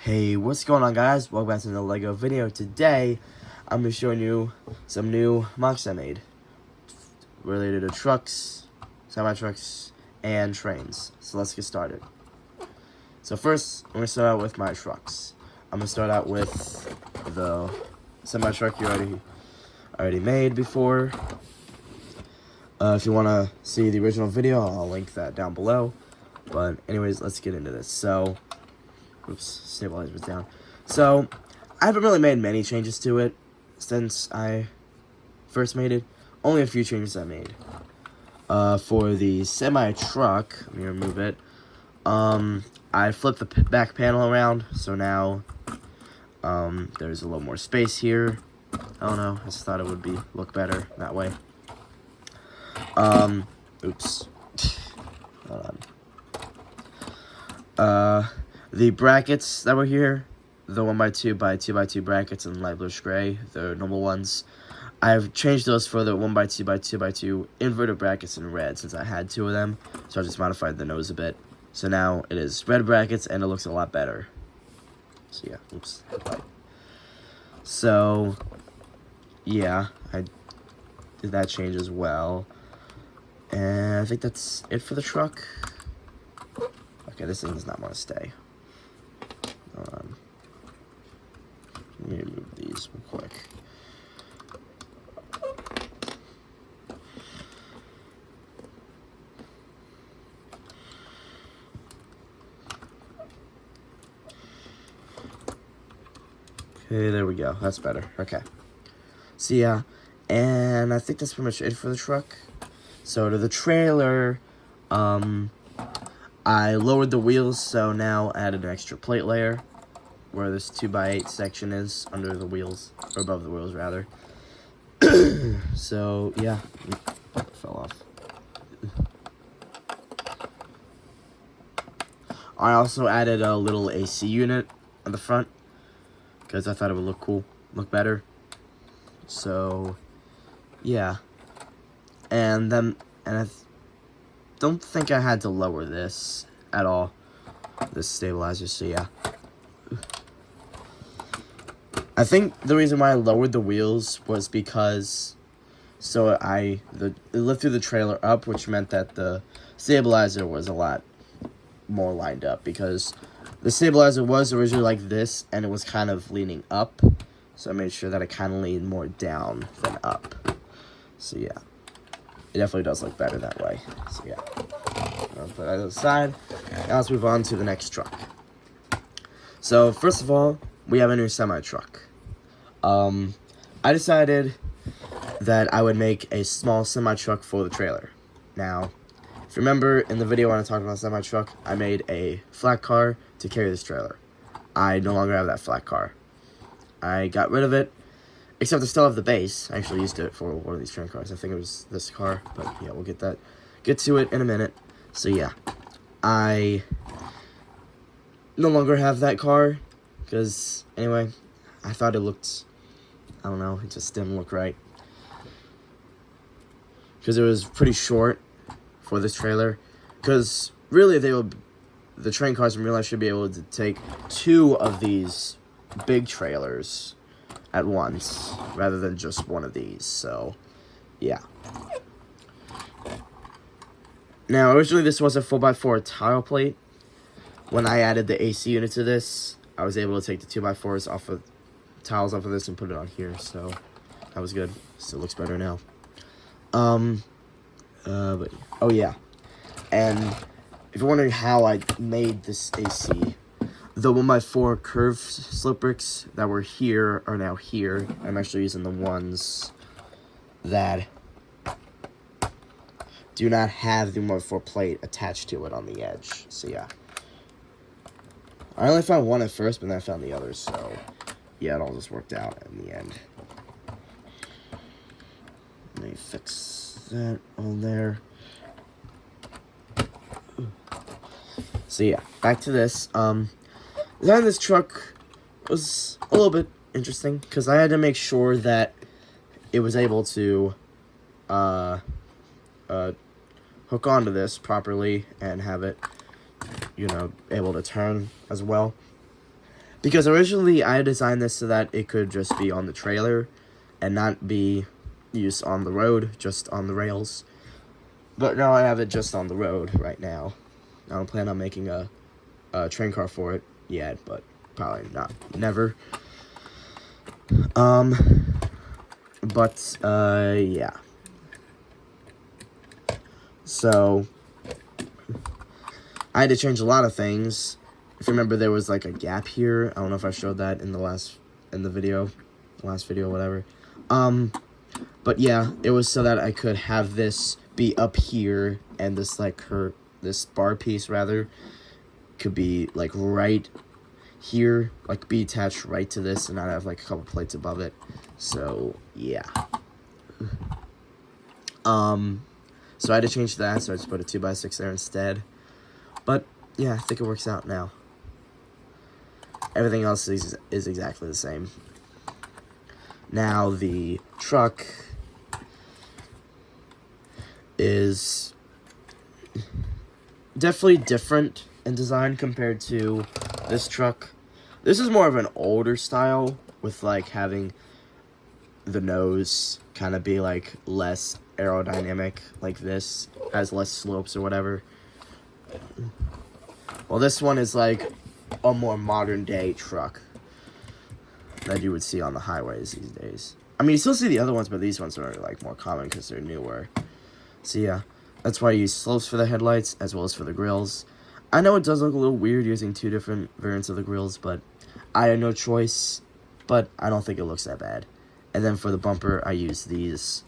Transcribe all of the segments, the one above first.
Hey, what's going on, guys? Welcome back to another LEGO video. Today, I'm going to be showing you some new mocks I made related to trucks, semi-trucks, and trains. So let's get started. So first, I'm going to start out with my trucks. I'm going to start out with the semi-truck you already made before. If you want to see the original video, I'll link that down below. But anyways, let's get into this. So, oops, stabilizer was down. So, I haven't really made many changes to it since I first made it. Only a few changes I made. For the semi-truck, let me remove it. I flipped the back panel around, so now there's a little more space here. I don't know, I just thought it would look better that way. Oops. Hold on. The brackets that were here, the 1x2x2x2 brackets in light bluish gray, the normal ones, I've changed those for the 1x2x2x2 inverted brackets in red since I had two of them, so I just modified the nose a bit. So now it is red brackets and it looks a lot better. So yeah, oops. So yeah, I did that change as well. And I think that's it for the truck. Okay, this thing does not want to stay. Let me move these real quick. Okay, there we go. That's better. Okay. So yeah, and I think that's pretty much it for the truck. So to the trailer, I lowered the wheels, so now added an extra plate layer where this 2x8 section is under the wheels, or above the wheels rather. So yeah, it fell off. I also added a little AC unit on the front because I thought it would look better. So yeah, and I don't think I had to lower this at all, this stabilizer. So yeah, I think the reason why I lowered the wheels was because it lifted the trailer up, which meant that the stabilizer was a lot more lined up, because the stabilizer was originally like this and it was kind of leaning up, so I made sure that it kind of leaned more down than up. So yeah, it definitely does look better that way. So yeah, I'll put that aside. Now let's move on to the next truck. So first of all, we have a new semi-truck. I decided that I would make a small semi-truck for the trailer. Now, if you remember in the video when I talked about semi-truck, I made a flat car to carry this trailer. I no longer have that flat car. I got rid of it, except I still have the base. I actually used it for one of these train cars. I think it was this car, but yeah, we'll get to it in a minute. So yeah, I no longer have that car, because anyway, I thought it looked, I don't know, it just didn't look right. Because it was pretty short for this trailer. Because really, the train cars in real life should be able to take two of these big trailers at once, rather than just one of these. So, yeah. Now, originally this was a 4x4 tile plate. When I added the AC unit to this, I was able to take the 2x4s tiles off of this and put it on here. So, that was good. Still looks better now. But, oh yeah, and if you're wondering how I made this AC, the 1x4 curved slip bricks that were here are now here. I'm actually using the ones that do not have the 1x4 plate attached to it on the edge. So yeah, I only found one at first, but then I found the others, so yeah, it all just worked out in the end. Let me fix that on there. So yeah, back to this. Designing this truck was a little bit interesting because I had to make sure that it was able to hook onto this properly and have it, you know, able to turn as well. Because originally I designed this so that it could just be on the trailer and not be used on the road, just on the rails. But now I have it just on the road right now. I don't plan on making a train car for it yet, but probably not. Never. Yeah. So, I had to change a lot of things. If you remember, there was like a gap here. I don't know if I showed that in the last video, whatever. But yeah, it was so that I could have this be up here, and this like this bar piece rather could be like right here, like be attached right to this, and not have like a couple plates above it. So yeah. So I had to change that, so I just put a 2x6 there instead. But yeah, I think it works out now. Everything else is exactly the same. Now the truck is definitely different in design compared to this truck. This is more of an older style with like having the nose kind of be like less aerodynamic, like this has less slopes or whatever. Well, this one is like a more modern day truck that you would see on the highways these days. I mean, you still see the other ones, but these ones are like more common because they're newer. So yeah, that's why I use slopes for the headlights as well as for the grills. I know it does look a little weird using two different variants of the grills, but I had no choice. But I don't think it looks that bad. And then for the bumper, I use these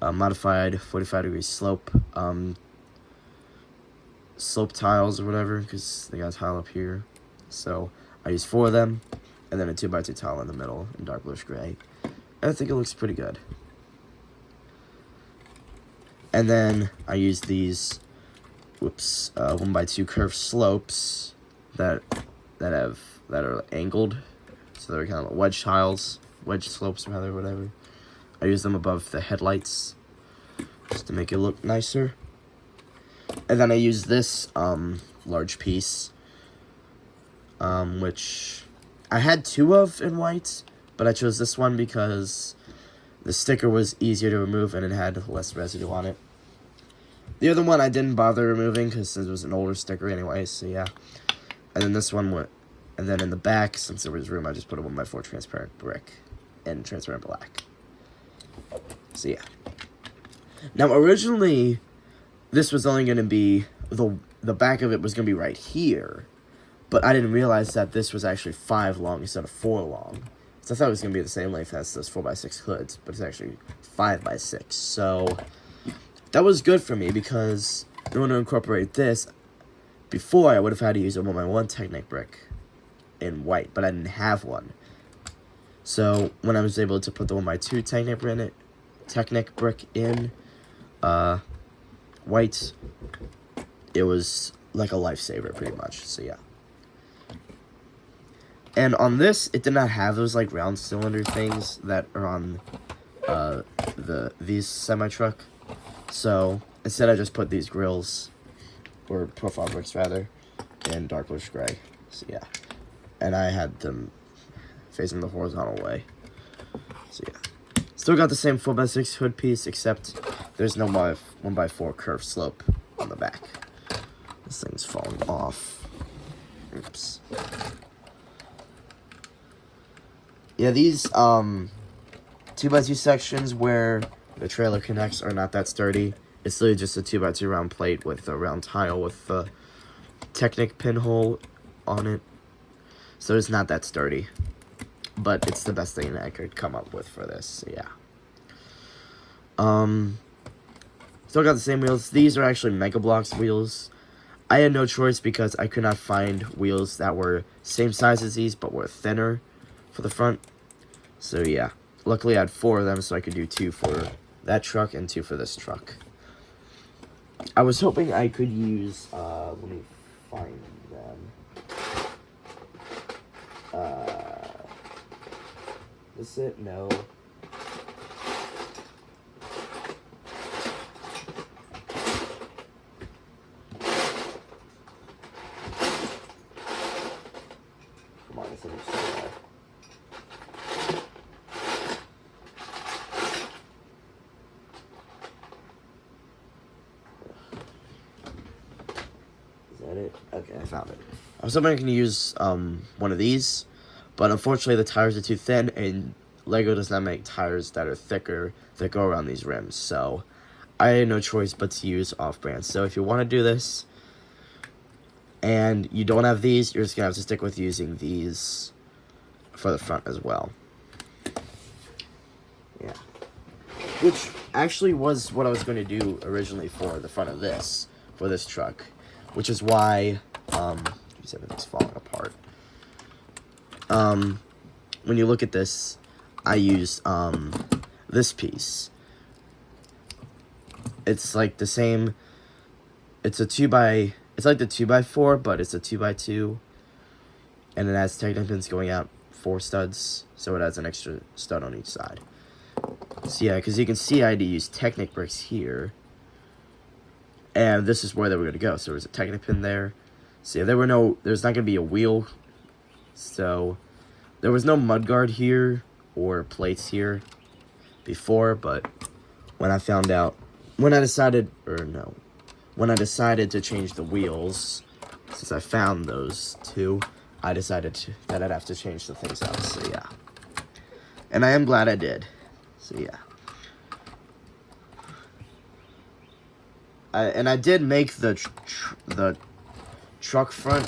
modified 45-degree slope tiles or whatever, because they got a tile up here. So I use 4 of them, and then a 2x2 tile in the middle in dark bluish gray. And I think it looks pretty good. And then I use these 1x2 curved slopes that are angled, so they're kind of wedge slopes rather, whatever. I use them above the headlights just to make it look nicer. And then I use this large piece, which I had 2 of in white, but I chose this one because the sticker was easier to remove and it had less residue on it. The other one I didn't bother removing because it was an older sticker anyway, so yeah. And then this one went, and then in the back, since there was room, I just put a 1x4 transparent brick and transparent black. So yeah. Now originally, this was only going to be, the back of it was going to be right here, but I didn't realize that this was actually 5 long instead of 4 long. So I thought it was going to be the same length as those 4x6 hoods, but it's actually 5x6. So that was good for me because in order to incorporate this, before I would have had to use a 1x1 Technic brick in white, but I didn't have one. So when I was able to put the 1x2 Technic brick in white, it was like a lifesaver pretty much. So yeah. And on this, it did not have those like round cylinder things that are on these semi-truck. So instead I just put these grills, or profile bricks rather, in dark bluish gray. So yeah. And I had them facing the horizontal way. So yeah. Still got the same 4x6 hood piece, except there's no 1x4 curved slope on the back. This thing's falling off. Oops. Yeah, these 2x2 sections where the trailer connects are not that sturdy. It's literally just a 2x2 round plate with a round tile with the Technic pinhole on it. So it's not that sturdy. But it's the best thing I could come up with for this, so yeah. Still got the same wheels. These are actually Mega Bloks wheels. I had no choice because I could not find wheels that were same size as these but were thinner for the front. So yeah, luckily I had 4 of them, so I could do 2 for that truck and 2 for this truck. I was hoping I could use, let me find them. Is it? No. Come on, that it? Okay, I found it. I was hoping I can use one of these, but unfortunately the tires are too thin, and Lego does not make tires that are thicker that go around these rims, so I had no choice but to use off-brand. So if you want to do this, and you don't have these, you're just going to have to stick with using these for the front as well. Yeah. Which actually was what I was going to do originally for the front of this, for this truck. Which is why, everything's falling apart. When you look at this, I use, this piece. It's like the same, it's like the 2x4, but it's a 2x2. And it has Technic pins going out 4 studs, so it has an extra stud on each side. So yeah, because you can see I had to use Technic bricks here. And this is where they were going to go. So there was a Technic pin there. So yeah, there's not going to be a wheel. So there was no mudguard here or plates here before, but when I decided to change the wheels, since I found those two, I decided that I'd have to change the things up. So yeah. And I am glad I did. So yeah. And I did make the truck front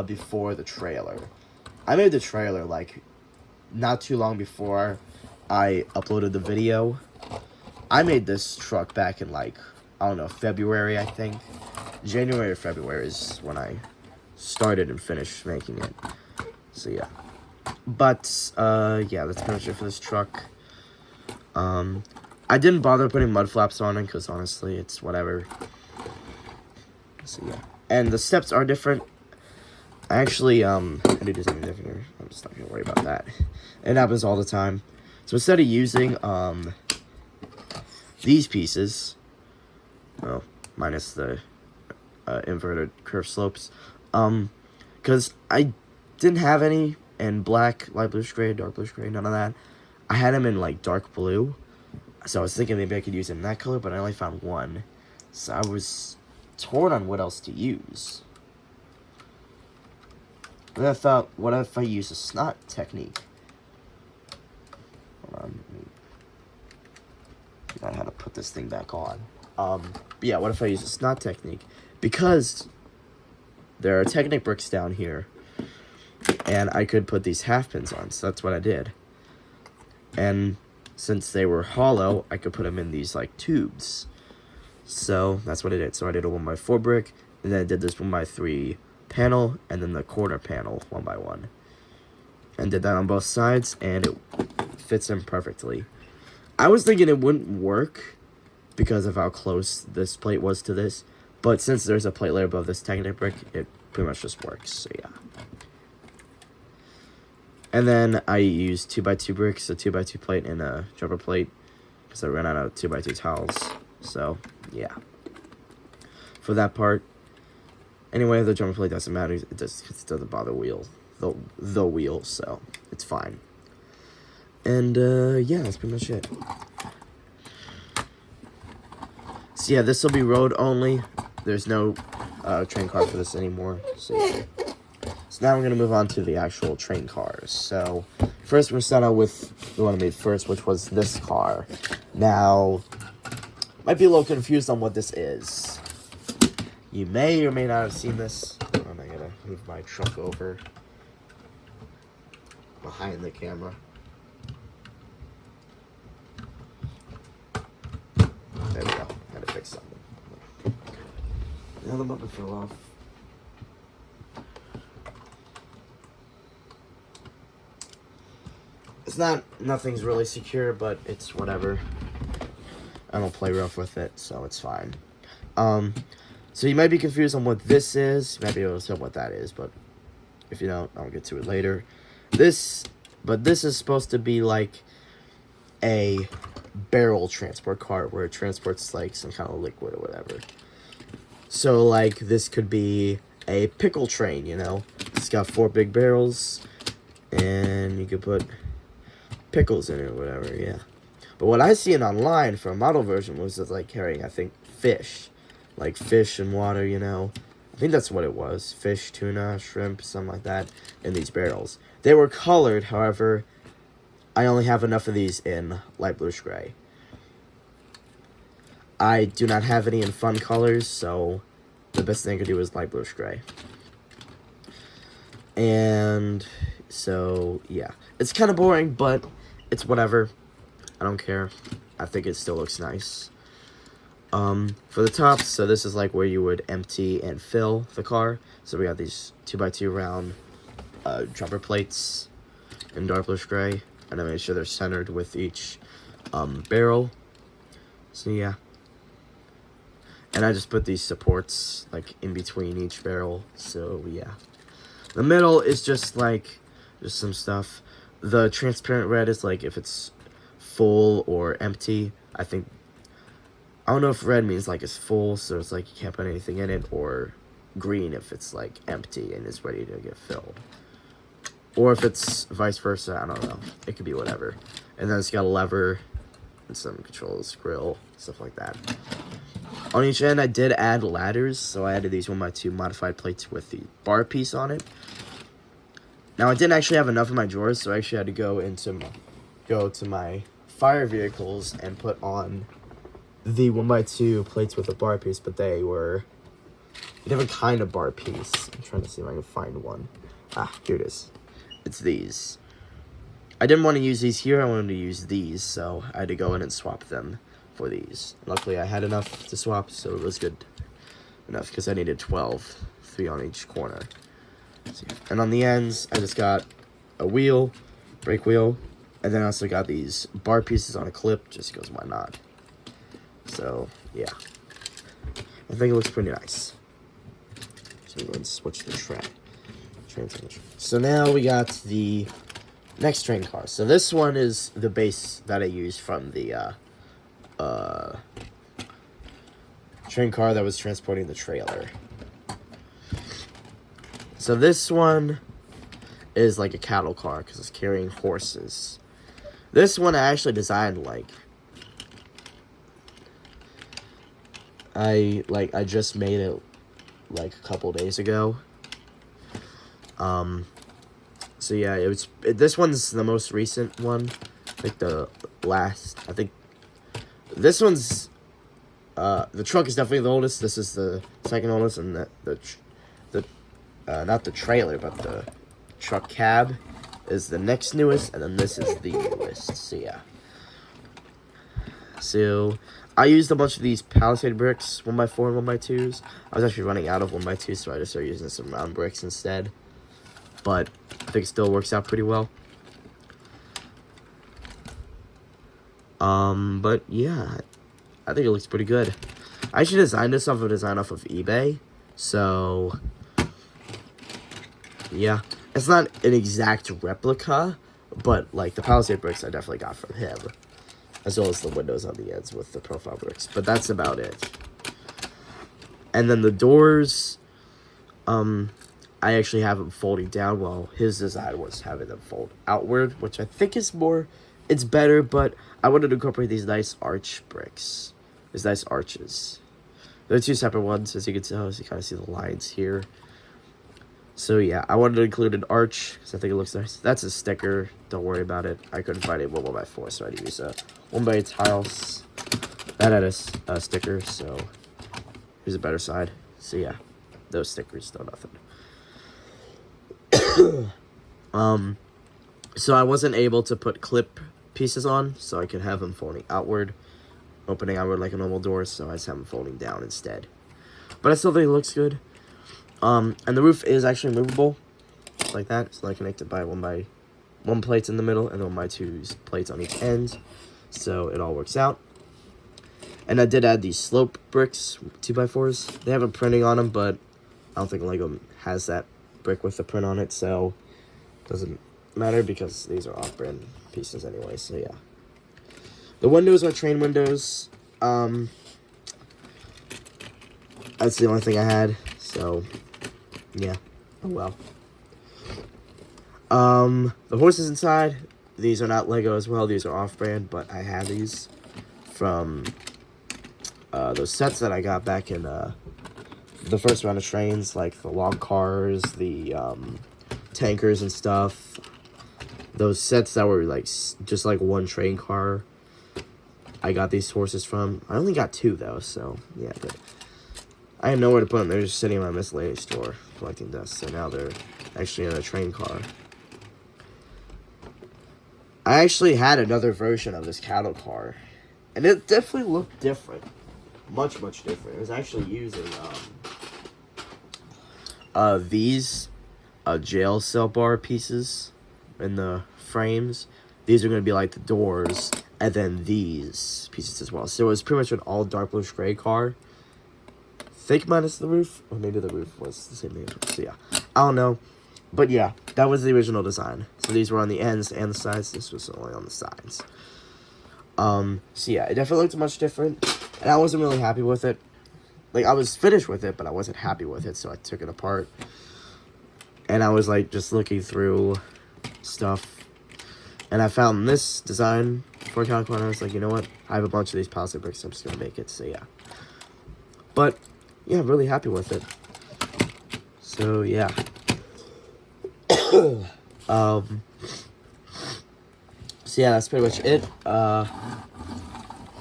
before the trailer. I made the trailer like not too long before I uploaded the video. I made this truck back in like, I don't know, February, I think. January or February is when I started and finished making it. So yeah. But yeah, that's pretty much it for this truck. I didn't bother putting mud flaps on it because honestly, it's whatever. So yeah, and the steps are different. I actually I do do something different here. I'm just not gonna worry about that. It happens all the time. So instead of using these pieces, well, minus the inverted curve slopes, because I didn't have any in black, light bluish gray, dark bluish gray, none of that. I had them in like dark blue. So I was thinking maybe I could use it in that color, but I only found one. So I was torn on what else to use. Then I thought, what if I use a snot technique? Hold on, let me figure out how to put this thing back on. But yeah, what if I use a snot technique? Because there are Technic bricks down here, and I could put these half pins on, so that's what I did. And since they were hollow, I could put them in these like tubes. So that's what I did. So I did a 1x4 brick, and then I did this 1x3 panel, and then the corner panel 1x1. And did that on both sides, and it fits in perfectly. I was thinking it wouldn't work because of how close this plate was to this, but since there's a plate layer above this Technic brick, it pretty much just works. So yeah. And then I used 2x2 bricks, a 2x2 plate, and a jumper plate, because I ran out of 2x2 tiles. So, yeah. For that part, anyway, the jumper plate doesn't matter. It doesn't bother the wheel, so it's fine. And, yeah, that's pretty much it. So, yeah, this will be road only. There's no train car for this anymore, so yeah. So now we're going to move on to the actual train cars. So first we're going to start out with the one I made first, which was this car. Now, might be a little confused on what this is. You may or may not have seen this. I'm going to move my truck over behind the camera. There we go. Had to fix something. Now the button fell off. It's nothing's really secure, but it's whatever. I don't play rough with it, so it's fine. So you might be confused on what this is. You might be able to tell what that is, but if you don't, I'll get to it later. This is supposed to be like a barrel transport car where it transports like some kind of liquid or whatever. So like this could be a pickle train, you know? It's got 4 big barrels, and you could put pickles in it or whatever, yeah. But what I seen online for a model version was just like carrying, I think, fish. Like fish and water, you know. I think that's what it was. Fish, tuna, shrimp, something like that in these barrels. They were colored, however, I only have enough of these in light bluish gray. I do not have any in fun colors, so the best thing I could do is light bluish gray. And so, yeah. It's kind of boring, but it's whatever. I don't care. I think it still looks nice. For the top, so this is like where you would empty and fill the car. So we got these 2x2 round jumper plates in dark bluish gray. And I made sure they're centered with each barrel. So yeah. And I just put these supports like in between each barrel. So yeah. The middle is just like just some stuff. The transparent red is like if it's full or empty. I don't know if red means like it's full, so it's like you can't put anything in it, or green if it's like empty and is ready to get filled. Or if it's vice versa, I don't know. It could be whatever. And then it's got a lever and some controls, grill, stuff like that. On each end, I did add ladders, so I added these 1x2 modified plates with the bar piece on it. Now, I didn't actually have enough in my drawers, so I actually had to go to my fire vehicles and put on the 1x2 plates with a bar piece, but they were a different kind of bar piece. I'm trying to see if I can find one. Ah, here it is. It's these. I didn't want to use these here, I wanted to use these, so I had to go in and swap them for these. Luckily, I had enough to swap, so it was good enough, because I needed 12, 3 on each corner. And on the ends, I just got a wheel, brake wheel, and then I also got these bar pieces on a clip, just because why not? So, yeah. I think it looks pretty nice. So I'm going to switch the train. So now we got the next train car. So this one is the base that I used from the train car that was transporting the trailer. So this one is like a cattle car because it's carrying horses. This one I actually designed like I just made it like a couple days ago. So yeah, this one's the most recent one. Like I think this one's the truck is definitely the oldest. This is the second oldest, and the not the trailer, but the truck cab is the next newest, and then this is the newest. So yeah. So I used a bunch of these Palisade bricks, 1x4 and 1x2s. I was actually running out of 1x2s, so I just started using some round bricks instead. But I think it still works out pretty well. But yeah, I think it looks pretty good. I actually designed this off of eBay, so yeah. It's not an exact replica, but like the Palisade bricks I definitely got from him, as well as the windows on the ends with the profile bricks. But that's about it. And then the doors, I actually have them folding down, while his design was having them fold outward, which I think is it's better, but I wanted to incorporate these nice arch bricks, these nice arches. They're two separate ones, as you can tell, as you kind of see the lines here. So yeah, I wanted to include an arch, because I think it looks nice. That's a sticker, don't worry about it. I couldn't find it 1x4, so I had to use a 1x8 tiles. That had a sticker, so here's a better side. So yeah, those stickers, still nothing. So I wasn't able to put clip pieces on, so I could have them folding outward, opening outward like a normal door, so I just have them folding down instead. But I still think it looks good. And the roof is actually movable, like that. So I connect it by 1x1 plates in the middle, and 1x2 plates on each end, so it all works out. And I did add these slope bricks, 2x4s. They have a printing on them, but I don't think Lego has that brick with the print on it, so it doesn't matter because these are off-brand pieces anyway. So yeah, the windows are train windows. That's the only thing I had, so yeah. Oh well. The horses inside, these are not Lego as well. These are off-brand, but I have these from those sets that I got back in the first round of trains, like the log cars, the tankers and stuff. Those sets that were like just like one train car. I got these horses from. I only got 2 though, so yeah. But I had nowhere to put them. They were just sitting in my miscellaneous store collecting dust. So now they're actually in a train car. I actually had another version of this cattle car, and it definitely looked different. Much different. It was actually using these jail cell bar pieces in the frames. These are going to be like the doors, and then these pieces as well. So it was pretty much an all dark bluish gray car. Think minus the roof, or maybe the roof was the same name. So yeah, I don't know, but yeah, that was the original design. So these were on the ends and the sides. This was only on the sides. So yeah, it definitely looked much different, and I wasn't really happy with it. Like, I was finished with it, but I wasn't happy with it, so I took it apart. And I was like just looking through stuff, and I found this design for Calico, and I was like, you know what? I have a bunch of these plastic bricks, so I'm just gonna make it. So yeah, but yeah, I'm really happy with it. So yeah, so yeah, that's pretty much it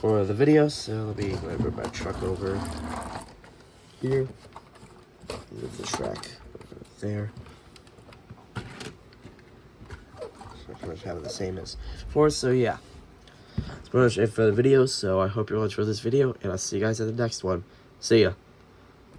for the video. So let me move my truck over here. Move the track over there. So pretty much having the same as before. So yeah, that's pretty much it for the video. So I hope you all enjoyed this video, and I'll see you guys in the next one. See ya.